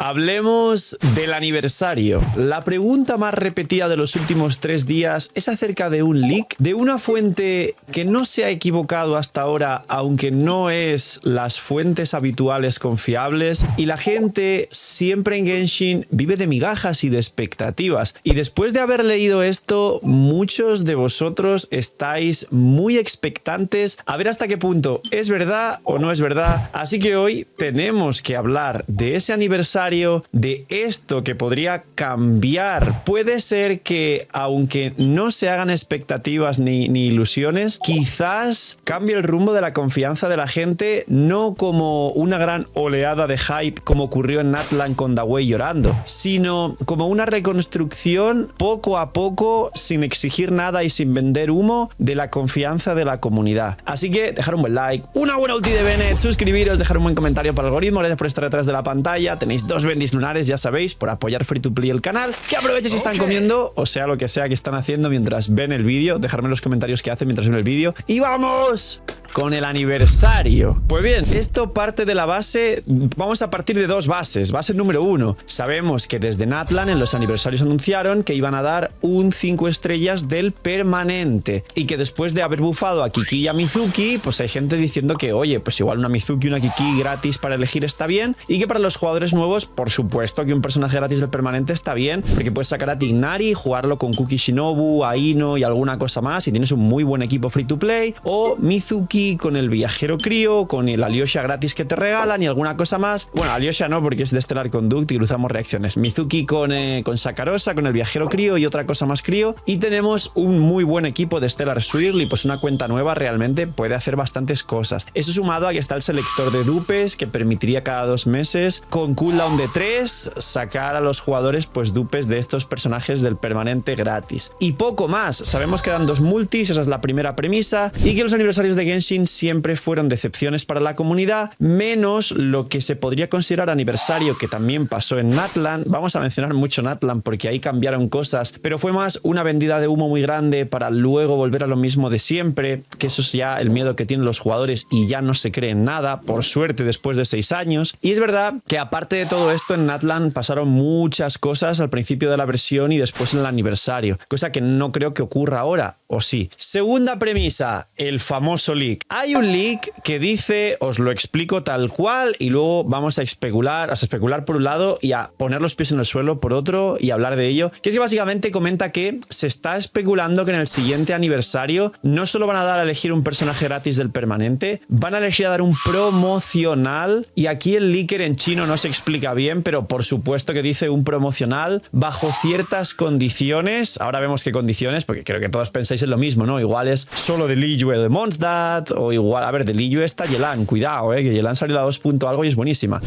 Hablemos del aniversario. La pregunta más repetida de los últimos 3 días es acerca de un leak, de una fuente que no se ha equivocado hasta ahora, aunque no es las fuentes habituales confiables, y la gente siempre en Genshin vive de migajas y de expectativas. Y después de haber leído esto, muchos de vosotros estáis muy expectantes a ver hasta qué punto es verdad o no es verdad. Así que hoy tenemos que hablar de ese aniversario, de esto que podría cambiar. Puede ser que, aunque no se hagan expectativas ni ilusiones, quizás cambie el rumbo de la confianza de la gente, no como una gran oleada de hype como ocurrió en Natlan con Dawei llorando, sino como una reconstrucción poco a poco, sin exigir nada y sin vender humo, de la confianza de la comunidad. Así que dejar un buen like, una buena ulti de Bennett, suscribiros, dejar un buen comentario para el algoritmo, gracias por estar detrás de la pantalla. Tenéis 2 bendis lunares, ya sabéis, por apoyar Free to Play el canal. Que aprovechen si están comiendo, o sea, lo que sea que están haciendo mientras ven el vídeo. Dejarme en los comentarios qué hacen mientras ven el vídeo. ¡Y vamos con el aniversario! Pues bien, esto parte de la base. Vamos a partir de 2 bases. Base número 1. Sabemos que desde Natlan en los aniversarios anunciaron que iban a dar un 5 estrellas del permanente, y que después de haber bufado a Kiki y a Mizuki, pues hay gente diciendo que, oye, pues igual una Mizuki y una Kiki gratis para elegir está bien, y que para los jugadores nuevos, por supuesto que un personaje gratis del permanente está bien, porque puedes sacar a Tignari, jugarlo con Kuki Shinobu, Aino y alguna cosa más, y tienes un muy buen equipo free to play, o Mizuki con el viajero crío, con el Alyosha gratis que te regalan y alguna cosa más. Bueno, Alyosha no, porque es de Stellar Conduct y cruzamos reacciones. Mizuki con Sakarosa, con el viajero crío y otra cosa más crío, y tenemos un muy buen equipo de Stellar Swirl, y pues una cuenta nueva realmente puede hacer bastantes cosas. Eso sumado a que está el selector de dupes, que permitiría cada 2 meses, con cooldown de 3, sacar a los jugadores pues dupes de estos personajes del permanente gratis. Y poco más. Sabemos que dan 2 multis, esa es la primera premisa, y que los aniversarios de Genshin siempre fueron decepciones para la comunidad, menos lo que se podría considerar aniversario, que también pasó en Natlan. Vamos a mencionar mucho Natlan porque ahí cambiaron cosas, pero fue más una vendida de humo muy grande para luego volver a lo mismo de siempre, que eso es ya el miedo que tienen los jugadores y ya no se creen nada, por suerte, después de 6 años. Y es verdad que aparte de todo esto, en Natlan pasaron muchas cosas al principio de la versión y después en el aniversario, cosa que no creo que ocurra ahora, ¿o sí? Segunda premisa, el famoso leak. Hay un leak que dice, os lo explico tal cual, y luego vamos a especular por un lado y a poner los pies en el suelo por otro y hablar de ello, que es que básicamente comenta que se está especulando que en el siguiente aniversario no solo van a dar a elegir un personaje gratis del permanente, van a elegir a dar un promocional, y aquí el leaker en chino no se explica bien, pero por supuesto que dice un promocional bajo ciertas condiciones. Ahora vemos qué condiciones, porque creo que todos pensáis en lo mismo, ¿no? Igual es solo de Liyue de Mondstadt, o igual, a ver, de Liyue está Yelan, cuidado, que Yelan salió a 2 punto algo y es buenísima.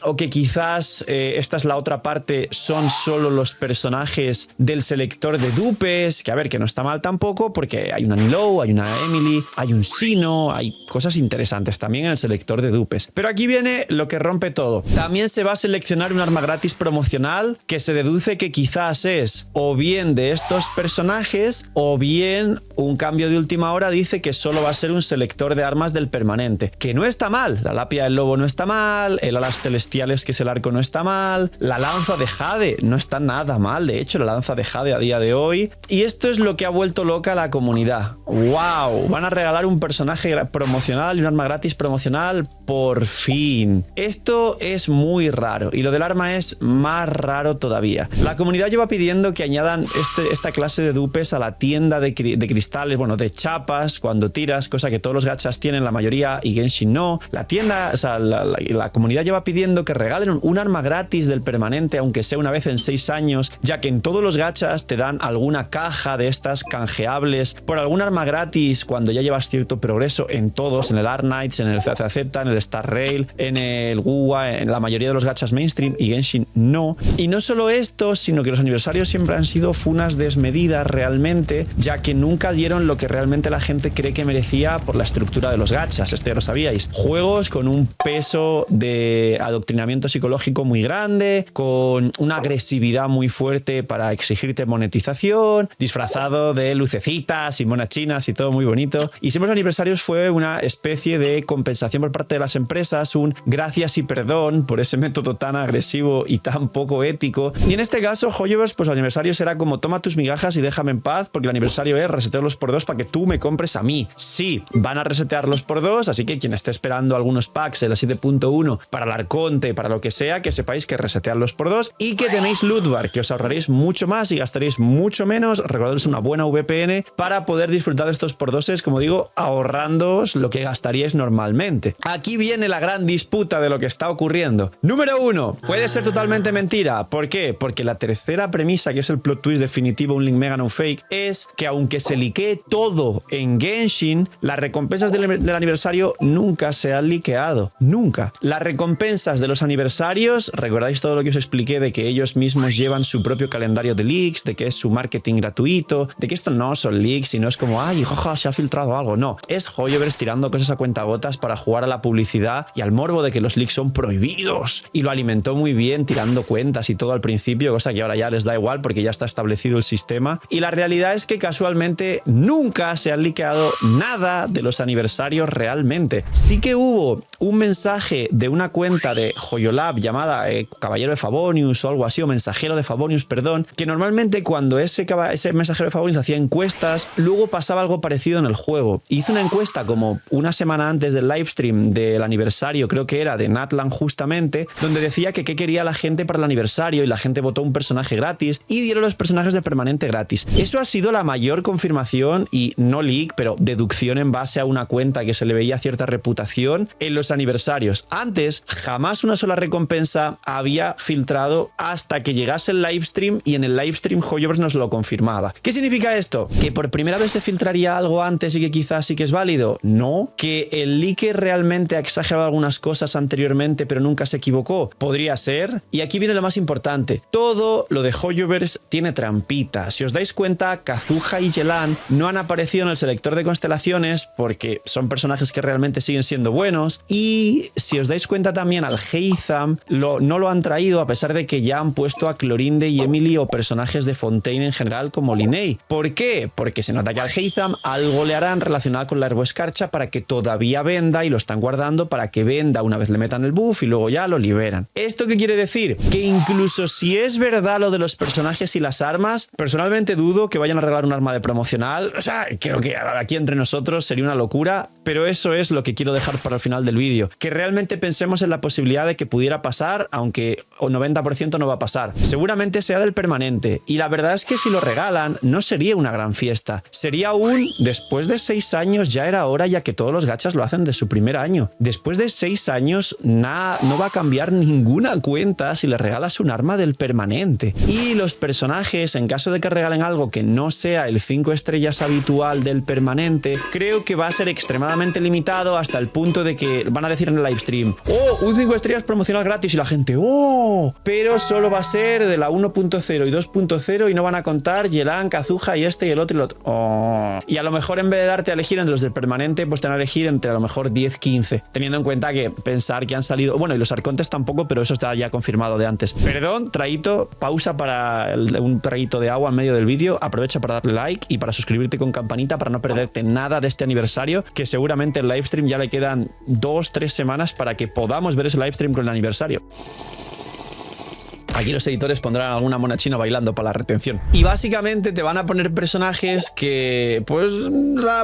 O que quizás esta es la otra parte, son solo los personajes del selector de dupes, que a ver, que no está mal tampoco, porque hay una Nilou, hay una Emily, hay un Sino, hay cosas interesantes también en el selector de dupes. Pero aquí viene lo que rompe todo. También se va a seleccionar un arma gratis promocional, que se deduce que quizás es o bien de estos personajes, o bien un cambio de última hora dice que solo va a ser un selector de armas del permanente, que no está mal. La lápida del lobo no está mal, el alas celestiales, que es el arco, no está mal, la lanza de Jade no está nada mal, de hecho la lanza de Jade a día de hoy. Y esto es lo que ha vuelto loca a la comunidad. ¡Wow! Van a regalar un personaje promocional y un arma gratis promocional, por fin. Esto es muy raro, y lo del arma es más raro todavía. La comunidad lleva pidiendo que añadan esta clase de dupes a la tienda de cristales, bueno, de chapas, cuando tiras, cosa que todos los gachas tienen la mayoría y Genshin no. La tienda, o sea, la comunidad lleva pidiendo que regalen un arma gratis del permanente, aunque sea una vez en 6 años, ya que en todos los gachas te dan alguna caja de estas canjeables por algún arma gratis cuando ya llevas cierto progreso, en todos, en el Arknights, en el CCZ, en el Star Rail, en el WUA, en la mayoría de los gachas mainstream, y Genshin no. Y no solo esto, sino que los aniversarios siempre han sido funas desmedidas realmente, ya ya que nunca dieron lo que realmente la gente cree que merecía por la estructura de los gachas, esto ya lo sabíais. Juegos con un peso de adoctrinamiento psicológico muy grande, con una agresividad muy fuerte para exigirte monetización, disfrazado de lucecitas y monas chinas y todo muy bonito. Y siempre los aniversarios fue una especie de compensación por parte de las empresas, un gracias y perdón por ese método tan agresivo y tan poco ético. Y en este caso, Hoyoverse, pues el aniversario será como toma tus migajas y déjame en paz, porque el aniversario es resetearlos por 2 para que tú me compres a mí. Sí, van a resetearlos por 2, así que quien esté esperando algunos packs en la 7.1 para el Arconte, para lo que sea, que sepáis que resetearlos por 2 y que tenéis loot bar, que os ahorraréis mucho más y gastaréis mucho menos. Recordaros una buena VPN para poder disfrutar de estos por 2, como digo, ahorrándoos lo que gastaríais normalmente. Aquí viene la gran disputa de lo que está ocurriendo. Número 1, puede ser totalmente mentira. ¿Por qué? Porque la tercera premisa, que es el plot twist definitivo, un link mega no fake, es que aunque se liquee todo en Genshin, las recompensas del aniversario nunca se han liqueado. Nunca. Las recompensas de los aniversarios, recordáis todo lo que os expliqué de que ellos mismos llevan su propio calendario de leaks, de que es su marketing gratuito, de que esto no son leaks y no es como, ay, jaja, se ha filtrado algo. No, es Hoyoverse tirando cosas a cuentagotas para jugar a la publicidad y al morbo de que los leaks son prohibidos. Y lo alimentó muy bien tirando cuentas y todo al principio, cosa que ahora ya les da igual porque ya está establecido el sistema. Y la realidad es que casualmente nunca se han liqueado nada de los aniversarios realmente. Sí que hubo un mensaje de una cuenta de Hoyolab llamada Caballero de Favonius o algo así, o Mensajero de Favonius, perdón, que normalmente cuando ese Mensajero de Favonius hacía encuestas, luego pasaba algo parecido en el juego. Hizo una encuesta como una semana antes del livestream del aniversario, creo que era de Natlan justamente, donde decía que qué quería la gente para el aniversario y la gente votó un personaje gratis y dieron los personajes de permanente gratis. Eso ha sido la mayor confirmación y no leak, pero deducción en base a una cuenta que se le veía cierta reputación en los aniversarios. Antes, jamás una sola recompensa había filtrado hasta que llegase el livestream y en el livestream Hoyoverse nos lo confirmaba. ¿Qué significa esto? ¿Que por primera vez se filtraría algo antes y que quizás sí que es válido? No. ¿Que el leaker realmente ha exagerado algunas cosas anteriormente pero nunca se equivocó? Podría ser. Y aquí viene lo más importante. Todo lo de Hoyoverse tiene trampita. Si os dais cuenta, Kazuha y Yelan no han aparecido en el selector de constelaciones porque son personajes que realmente siguen siendo buenos. Y si os dais cuenta también, al Heizam no lo han traído a pesar de que ya han puesto a Clorinde y Emily o personajes de Fontaine en general como Linnea. ¿Por qué? Porque se nota que al Heizam algo le harán relacionado con la herboescarcha para que todavía venda y lo están guardando para que venda una vez le metan el buff y luego ya lo liberan. ¿Esto qué quiere decir? Que incluso si es verdad lo de los personajes y las armas, personalmente dudo que vayan a regalar un arma de promocional. O sea, creo que aquí entre nosotros sería una locura, pero eso es lo que quiero dejar para el final del vídeo. Que realmente pensemos en la posibilidad de que pudiera pasar, aunque un 90% no va a pasar. Seguramente sea del permanente. Y la verdad es que si lo regalan, no sería una gran fiesta. Sería después de 6 años ya era hora, ya que todos los gachas lo hacen de su primer año. Después de 6 años, no va a cambiar ninguna cuenta si le regalas un arma del permanente. Y los personajes, en caso de que regalen algo que no sea el 5 estrellas habitual del permanente, creo que va a ser extremadamente limitado hasta el punto de que van a decir en el livestream, ¡oh! Un 5 estrellas promocional gratis y la gente, ¡oh! Pero solo va a ser de la 1.0 y 2.0 y no van a contar Yelan, Kazuha y este y el otro y el otro. ¡Oh! Y a lo mejor en vez de darte a elegir entre los del permanente, pues te van a elegir entre a lo mejor 10, 15. Teniendo en cuenta que pensar que han salido, bueno, y los arcontes tampoco, pero eso está ya confirmado de antes. Perdón, traguito, pausa para un traguito de agua en medio del vídeo. Aprovecha para darle like y para suscribirte con campanita para no perderte nada de este aniversario, que seguramente el livestream ya le quedan 2-3 semanas para que podamos ver ese livestream con el aniversario. Aquí los editores pondrán alguna mona china bailando para la retención. Y básicamente te van a poner personajes que, pues,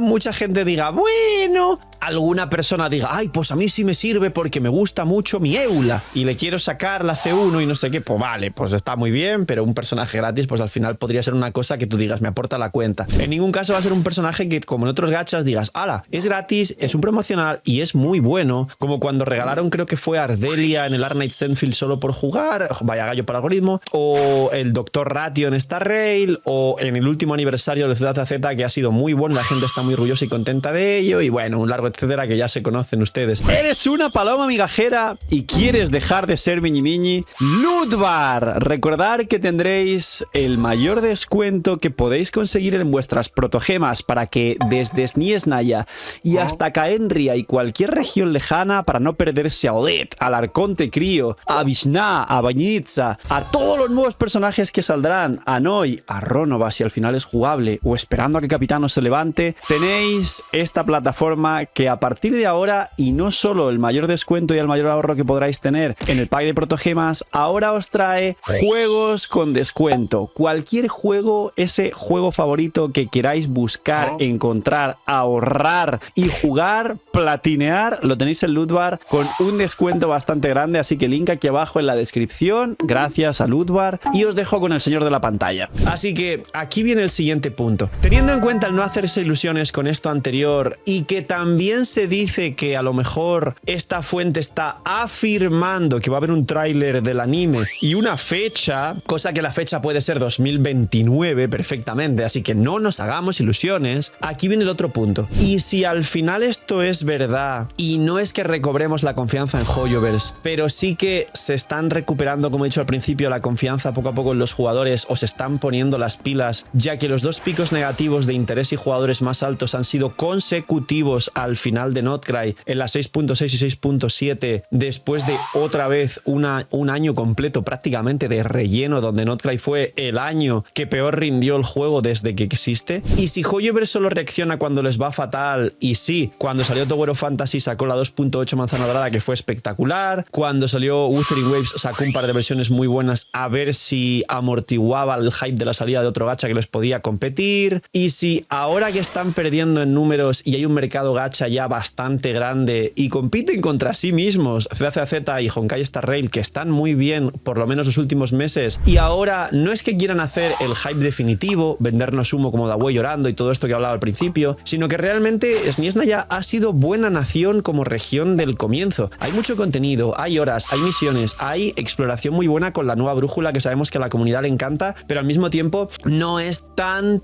mucha gente diga, bueno, alguna persona diga, ay, pues a mí sí me sirve porque me gusta mucho mi Eula y le quiero sacar la C1 y no sé qué, pues vale, pues está muy bien, pero un personaje gratis, pues al final podría ser una cosa que tú digas, me aporta la cuenta. En ningún caso va a ser un personaje que, como en otros gachas, digas, ala, es gratis, es un promocional y es muy bueno, como cuando regalaron, creo que fue Ardelia en el Arnite Zenfield solo por jugar, vaya gallo para algoritmo, o el Doctor Ratio en Star Rail, o en el último aniversario de Ciudad AZ, que ha sido muy bueno, la gente está muy orgullosa y contenta de ello, y bueno, un largo etcétera, que ya se conocen ustedes. ¿Eres una paloma migajera y quieres dejar de ser miñi? Loot Bar. Recordad que tendréis el mayor descuento que podéis conseguir en vuestras protogemas para que desde Sniesnaya y hasta Caenria y cualquier región lejana, para no perderse a Odette, al Arconte Crío, a Vishná, a Bañitza, a todos los nuevos personajes que saldrán, a Noi, a Rónova si al final es jugable o esperando a que Capitano se levante, tenéis esta plataforma que a partir de ahora, y no solo el mayor descuento y el mayor ahorro que podráis tener en el pack de protogemas, ahora os trae juegos con descuento. Cualquier juego, ese juego favorito que queráis buscar, encontrar, ahorrar y jugar, platinear, lo tenéis en Loot Bar con un descuento bastante grande, así que link aquí abajo en la descripción, gracias a Loot Bar, y os dejo con el señor de la pantalla. Así que aquí viene el siguiente punto. Teniendo en cuenta el no hacerse ilusiones con esto anterior y que también se dice que a lo mejor esta fuente está afirmando que va a haber un tráiler del anime y una fecha, cosa que la fecha puede ser 2029 perfectamente, así que no nos hagamos ilusiones. Aquí viene el otro punto. Y si al final esto es verdad, y no es que recobremos la confianza en Hoyoverse, pero sí que se están recuperando, como he dicho al principio, la confianza poco a poco en los jugadores, o se están poniendo las pilas, ya que los dos picos negativos de interés y jugadores más altos han sido consecutivos al final de Notcry, en la 6.6 y 6.7, después de otra vez un año completo prácticamente de relleno, donde Notcry fue el año que peor rindió el juego desde que existe. Y si Hoyoverse solo reacciona cuando les va fatal, y sí, cuando salió Tower of Fantasy sacó la 2.8 manzana dorada, que fue espectacular, cuando salió Wuthering Waves sacó un par de versiones muy buenas, a ver si amortiguaba el hype de la salida de otro gacha que les podía competir. Y si ahora que están perdiendo en números y hay un mercado gacha ya bastante grande y compiten contra sí mismos, CCZ y Honkai Star Rail, que están muy bien por lo menos los últimos meses, y ahora no es que quieran hacer el hype definitivo, vendernos humo como Dawei llorando y todo esto que hablaba al principio, sino que realmente Sniesnaya ha sido buena nación como región del comienzo. Hay mucho contenido, hay horas, hay misiones, hay exploración muy buena con la nueva brújula, que sabemos que a la comunidad le encanta, pero al mismo tiempo no es tan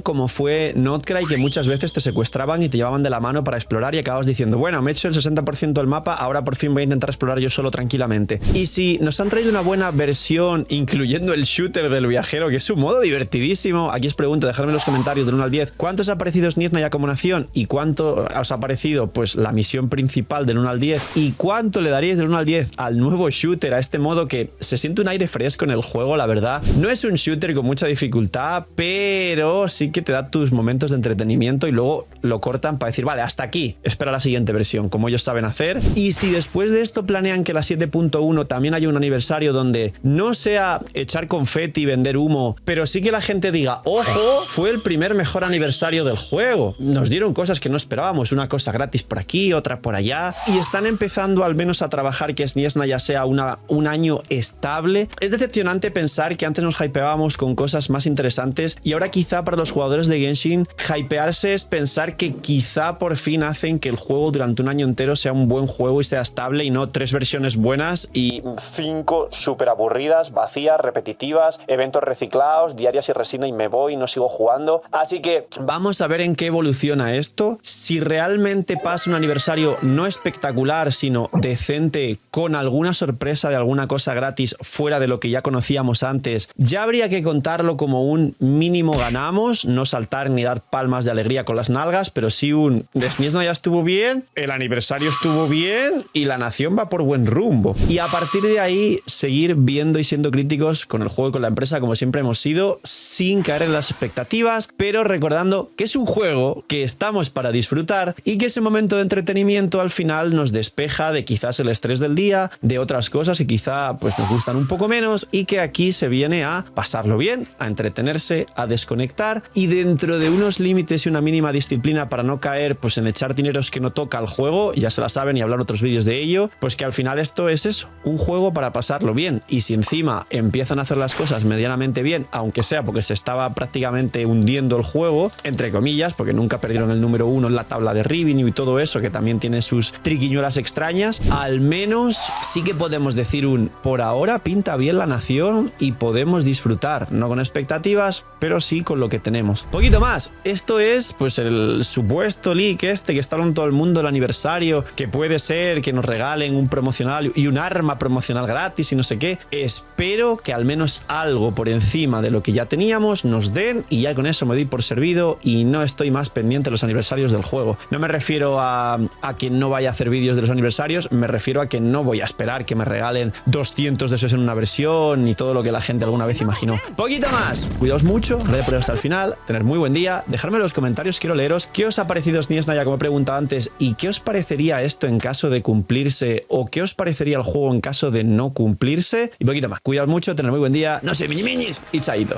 como fue Notcry, que muchas veces te secuestraban y te llevaban de la mano para explorar y acabas diciendo, bueno, me he hecho el 60% del mapa, ahora por fin voy a intentar explorar yo solo tranquilamente. Y si nos han traído una buena versión, incluyendo el shooter del viajero, que es un modo divertidísimo, aquí os pregunto, dejadme en los comentarios del 1 al 10, ¿cuánto os ha parecido Sniesnaya como nación? ¿Y cuánto os ha parecido pues la misión principal del 1 al 10? ¿Y cuánto le daríais del 1 al 10 al nuevo shooter, a este modo que se siente un aire fresco en el juego, la verdad? No es un shooter con mucha dificultad, pero sí que te da tus momentos de entretenimiento y luego lo cortan para decir, vale, hasta aquí, espera la siguiente versión, como ellos saben hacer. Y si después de esto planean que la 7.1 también haya un aniversario donde no sea echar confeti y vender humo, pero sí que la gente diga, ojo, fue el primer mejor aniversario del juego, nos dieron cosas que no esperábamos, una cosa gratis por aquí, otra por allá, y están empezando al menos a trabajar que Sniesnaya sea un año estable. Es decepcionante pensar que antes nos hypeábamos con cosas más interesantes y ahora quizá para los jugadores de Genshin hypearse es pensar que quizá por fin hacen que el juego durante un año entero sea un buen juego y sea estable, y no 3 versiones buenas y 5 súper aburridas, vacías, repetitivas, eventos reciclados, diarias y resina y me voy y no sigo jugando. Así que vamos a ver en qué evoluciona esto. Si realmente pasa un aniversario no espectacular, sino decente, con alguna sorpresa de alguna cosa gratis fuera de lo que ya conocíamos antes, ya habría que contarlo como un mínimo ganamos, no saltar ni dar palmas de alegría con las nalgas, pero sí un Sniesnaya ya estuvo bien, el aniversario estuvo bien y la nación va por buen rumbo. Y a partir de ahí seguir viendo y siendo críticos con el juego y con la empresa, como siempre hemos sido, sin caer en las expectativas, pero recordando que es un juego que estamos para disfrutar y que ese momento de entretenimiento al final nos despeja de quizás el estrés del día, de otras cosas que quizá pues nos gustan un poco menos, y que aquí se viene a pasarlo bien, a entretenerse, a desconectar, y dentro de unos límites y una mínima disciplina para no caer pues en echar dineros que no toca al juego, ya se la saben y hablan otros vídeos de ello, pues que al final esto es eso, un juego para pasarlo bien. Y si encima empiezan a hacer las cosas medianamente bien, aunque sea porque se estaba prácticamente hundiendo el juego, entre comillas, porque nunca perdieron el número 1 en la tabla de revenue y todo eso, que también tiene sus triquiñuelas extrañas, al menos sí que podemos decir por ahora pinta bien la nación y podemos disfrutar, no con expectativas, pero sí con lo que tenemos. Poquito más, esto es pues el supuesto leak leak este que está hablando todo el mundo del aniversario, que puede ser que nos regalen un promocional y un arma promocional gratis y no sé qué. Espero que al menos algo por encima de lo que ya teníamos nos den y ya con eso me doy por servido y no estoy más pendiente de los aniversarios del juego. No me refiero a que no vaya a hacer vídeos de los aniversarios, me refiero a que no voy a esperar que me regalen 200 de esos en una versión y todo lo que la gente alguna vez imaginó. Poquito más. Cuidaos mucho, gracias por ir hasta el final, tener muy buen día, dejadme en los comentarios, quiero leeros qué os ha parecido Sniesnaya, como he preguntado antes, y qué os parecería esto en caso de cumplirse o qué os parecería el juego en caso de no cumplirse. Y poquito más. Cuidaos mucho, tener muy buen día, no sé, miñis y chaito.